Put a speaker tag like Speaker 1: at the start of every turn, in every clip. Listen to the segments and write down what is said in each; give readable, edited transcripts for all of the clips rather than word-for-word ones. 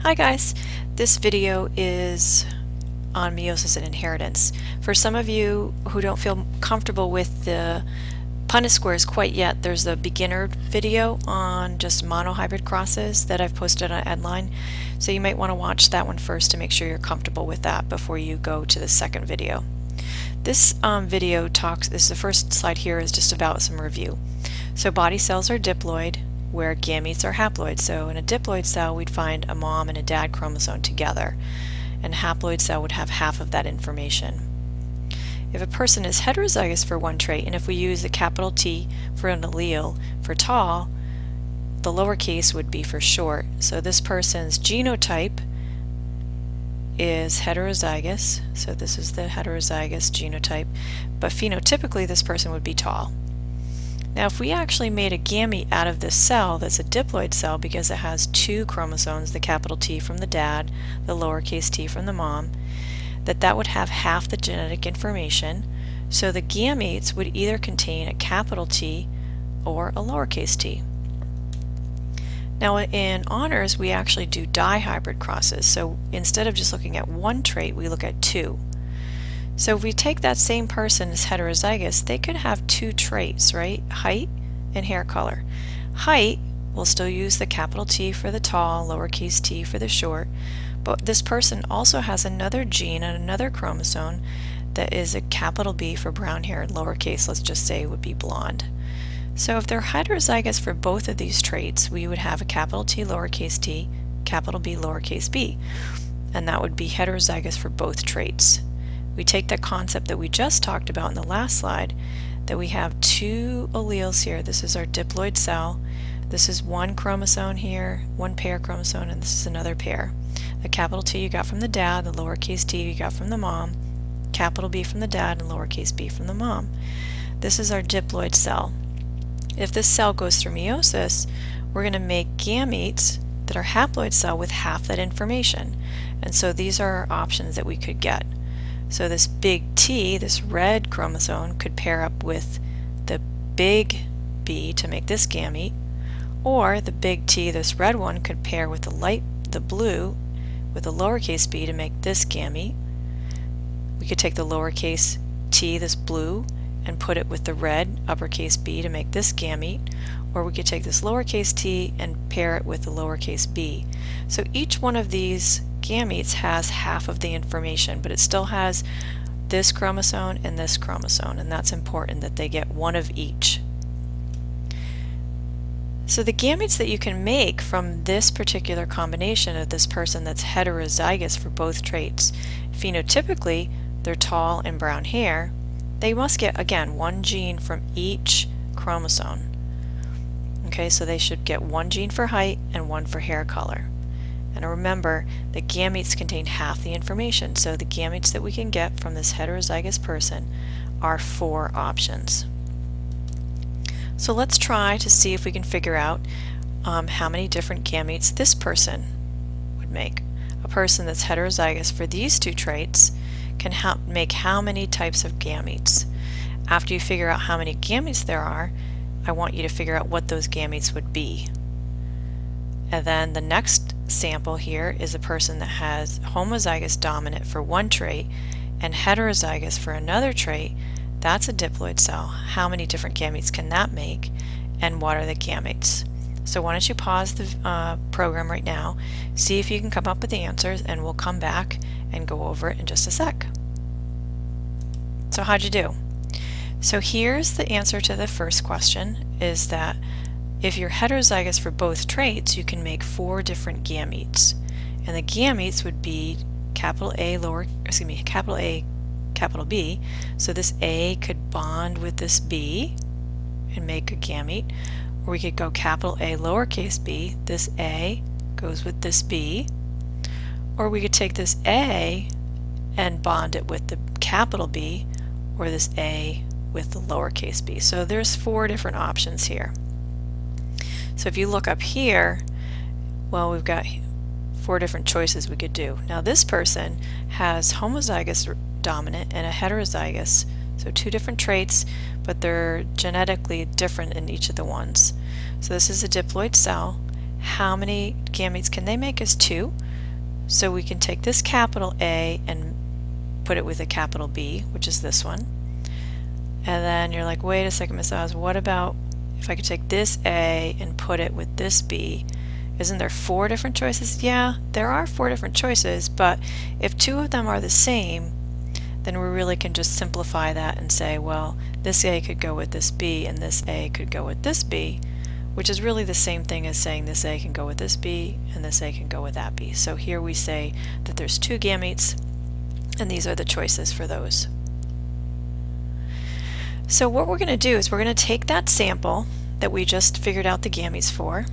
Speaker 1: Hi guys, this video is on meiosis and inheritance. For some of you who don't feel comfortable with the Punnett squares quite yet, there's a beginner video on just monohybrid crosses that I've posted on Edline, so you might want to watch that one first to make sure you're comfortable with that before you go to the second video. This video the first slide here is just about some review. So body cells are diploid, where gametes are haploid. So in a diploid cell, we'd find a mom and a dad chromosome together, and a haploid cell would have half of that information. If a person is heterozygous for one trait, and if we use a capital T for an allele for tall, the lowercase would be for short. So this person's genotype is heterozygous, so this is the heterozygous genotype, but phenotypically this person would be tall. Now if we actually made a gamete out of this cell that's a diploid cell because it has two chromosomes, the capital T from the dad, the lowercase t from the mom, that would have half the genetic information, so the gametes would either contain a capital T or a lowercase t. Now in honors we actually do dihybrid crosses, so instead of just looking at one trait we look at two. So if we take that same person as heterozygous, they could have two traits, right? Height and hair color. Height, we'll still use the capital T for the tall, lowercase t for the short, but this person also has another gene and another chromosome that is a capital B for brown hair, and lowercase, let's just say, would be blonde. So if they're heterozygous for both of these traits, we would have a capital T, lowercase t, capital B, lowercase b, and that would be heterozygous for both traits. We take that concept that we just talked about in the last slide, that we have two alleles here. This is our diploid cell. This is one chromosome here, one pair chromosome, and this is another pair. The capital T you got from the dad, the lowercase t you got from the mom, capital B from the dad, and lowercase b from the mom. This is our diploid cell. If this cell goes through meiosis, we're going to make gametes that are haploid cell with half that information. And so these are our options that we could get. So this big T, this red chromosome, could pair up with the big B to make this gamete, or the big T, this red one, could pair with the blue with the lowercase b to make this gamete. We could take the lowercase t, this blue, and put it with the red uppercase b to make this gamete, or we could take this lowercase t and pair it with the lowercase b. So each one of these gametes has half of the information, but it still has this chromosome and this chromosome, and that's important that they get one of each. So the gametes that you can make from this particular combination of this person that's heterozygous for both traits, phenotypically they're tall and brown hair, they must get, again, one gene from each chromosome. Okay, so they should get one gene for height and one for hair color. And remember, the gametes contain half the information, so the gametes that we can get from this heterozygous person are 4 options. So let's try to see if we can figure out how many different gametes this person would make. A person that's heterozygous for these two traits can make how many types of gametes. After you figure out how many gametes there are, I want you to figure out what those gametes would be. And then the next sample here is a person that has homozygous dominant for one trait and heterozygous for another trait. That's a diploid cell. How many different gametes can that make, and what are the gametes? So why don't you pause the program right now, see if you can come up with the answers, and we'll come back and go over it in just a sec. So how'd you do? So here's the answer to the first question, is that if you're heterozygous for both traits, you can make 4 different gametes. And the gametes would be capital A, capital B. So this A could bond with this B and make a gamete. Or we could go capital A, lowercase b. This A goes with this B. Or we could take this A and bond it with the capital B, or this A with the lowercase b. So there's 4 different options here. So if you look up here, well, we've got 4 different choices we could do. Now this person has homozygous dominant and a heterozygous, so 2 different traits, but they're genetically different in each of the ones. So this is a diploid cell. How many gametes can they make is 2. So we can take this capital A and put it with a capital B, which is this one. And then you're like, wait a second, Miss Oz, what about if I could take this A and put it with this B? Isn't there 4 different choices? Yeah, there are 4 different choices, but if 2 of them are the same, then we really can just simplify that and say, well, this A could go with this B and this A could go with this B, which is really the same thing as saying this A can go with this B and this A can go with that B. So here we say that there's 2 gametes, and these are the choices for those. So what we're going to do is we're going to take that sample that we just figured out the gametes for.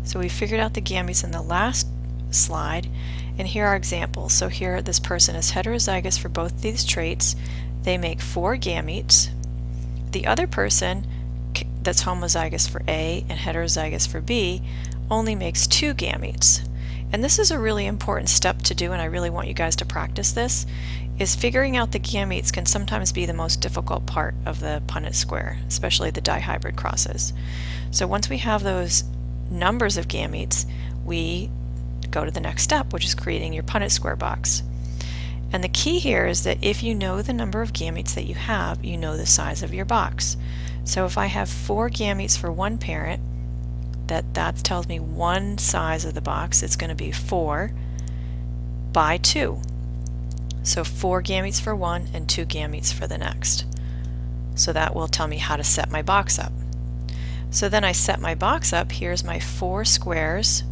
Speaker 1: So we figured out the gametes in the last slide, and here are examples. So here this person is heterozygous for both these traits. They make 4 gametes. The other person that's homozygous for A and heterozygous for B only makes 2 gametes. And this is a really important step to do, and I really want you guys to practice this, is figuring out the gametes can sometimes be the most difficult part of the Punnett square, especially the dihybrid crosses. So once we have those numbers of gametes, we go to the next step, which is creating your Punnett square box. And the key here is that if you know the number of gametes that you have, you know the size of your box. So if I have 4 gametes for one parent, that tells me one size of the box. It's going to be 4 by 2. So 4 gametes for one and 2 gametes for the next. So that will tell me how to set my box up. So then I set my box up. Here's my 4 squares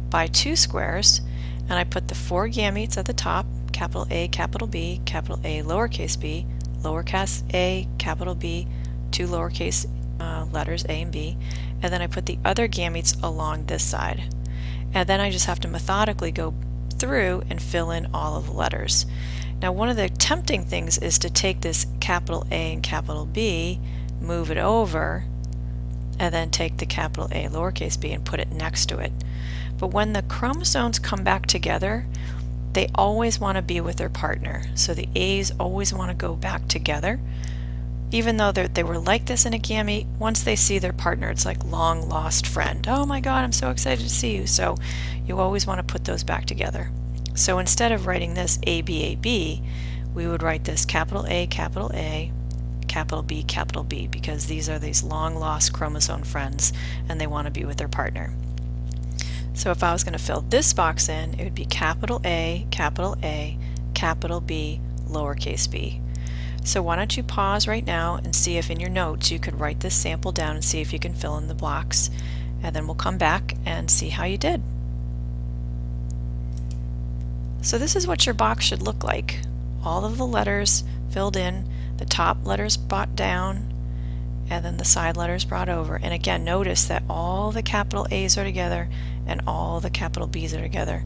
Speaker 1: by 2 squares, and I put the 4 gametes at the top, capital A, capital B, capital A, lowercase b, lowercase a, capital B, 2 lowercase letters A and B, and then I put the other gametes along this side. And then I just have to methodically go through and fill in all of the letters. Now one of the tempting things is to take this capital A and capital B, move it over, and then take the capital A lowercase b and put it next to it. But when the chromosomes come back together, they always want to be with their partner. So the A's always want to go back together. Even though they were like this in a gamete, once they see their partner, it's like long lost friend. Oh my God, I'm so excited to see you. So you always want to put those back together. So instead of writing this AB, we would write this capital A, capital B, because these are these long lost chromosome friends and they want to be with their partner. So if I was going to fill this box in, it would be capital A, capital B, lowercase b. So why don't you pause right now and see if in your notes you could write this sample down and see if you can fill in the blocks, and then we'll come back and see how you did. So this is what your box should look like. All of the letters filled in, the top letters brought down, and then the side letters brought over. And again, notice that all the capital A's are together and all the capital B's are together.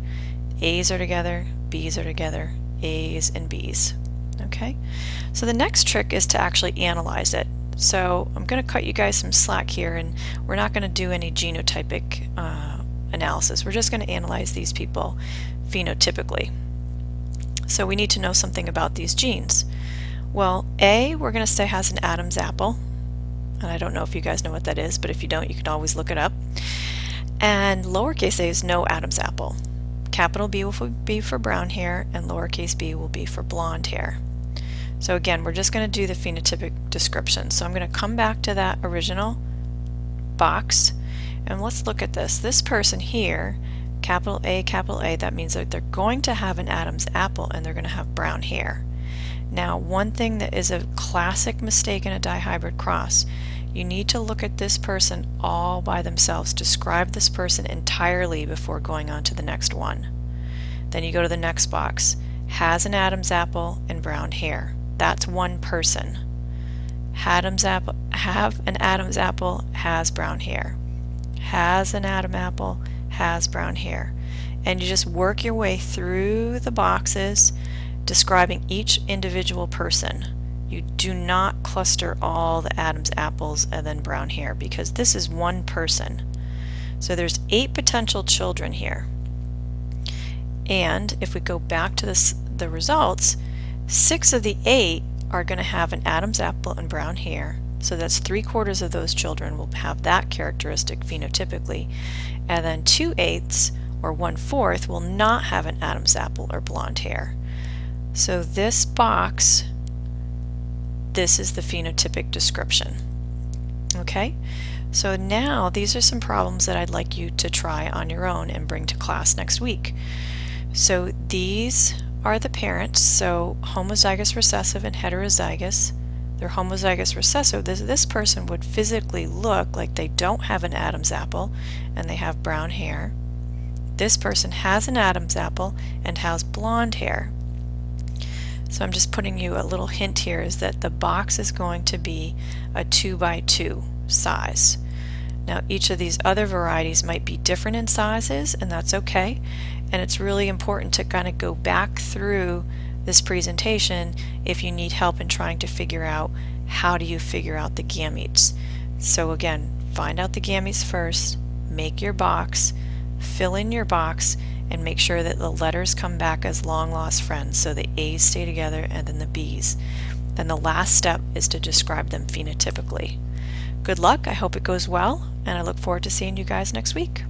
Speaker 1: A's are together, B's are together, A's and B's. Okay, so the next trick is to actually analyze it. So I'm going to cut you guys some slack here, and we're not going to do any genotypic analysis. We're just going to analyze these people phenotypically. So we need to know something about these genes. Well, A, we're going to say has an Adam's apple, and I don't know if you guys know what that is, but if you don't, you can always look it up. And lowercase a is no Adam's apple. Capital B will be for brown hair, and lowercase b will be for blonde hair. So again, we're just going to do the phenotypic description. So I'm going to come back to that original box, and let's look at this. This person here, capital A, that means that they're going to have an Adam's apple and they're going to have brown hair. Now, one thing that is a classic mistake in a dihybrid cross, you need to look at this person all by themselves. Describe this person entirely before going on to the next one. Then you go to the next box. Has an Adam's apple and brown hair. That's one person. Have an Adam's apple, has brown hair. Has an Adam's apple, has brown hair. And you just work your way through the boxes, describing each individual person. You do not cluster all the Adam's apples and then brown hair, because this is one person. So there's 8 potential children here. And if we go back to the results, 6 of the 8 are going to have an Adam's apple and brown hair. So that's 3/4 of those children will have that characteristic phenotypically. And then 2/8 or 1/4 will not have an Adam's apple or blonde hair. So this box, this is the phenotypic description. Okay, so now these are some problems that I'd like you to try on your own and bring to class next week. So these are the parents, so homozygous recessive and heterozygous. They're homozygous recessive. This person would physically look like they don't have an Adam's apple and they have brown hair. This person has an Adam's apple and has blonde hair. So I'm just putting you a little hint here is that the box is going to be a 2x2 size. Now each of these other varieties might be different in sizes, and that's okay. And it's really important to kind of go back through this presentation if you need help in trying to figure out how do you figure out the gametes. So again, find out the gametes first, make your box, fill in your box, and make sure that the letters come back as long lost friends, so the A's stay together and then the B's. Then the last step is to describe them phenotypically. Good luck, I hope it goes well, and I look forward to seeing you guys next week.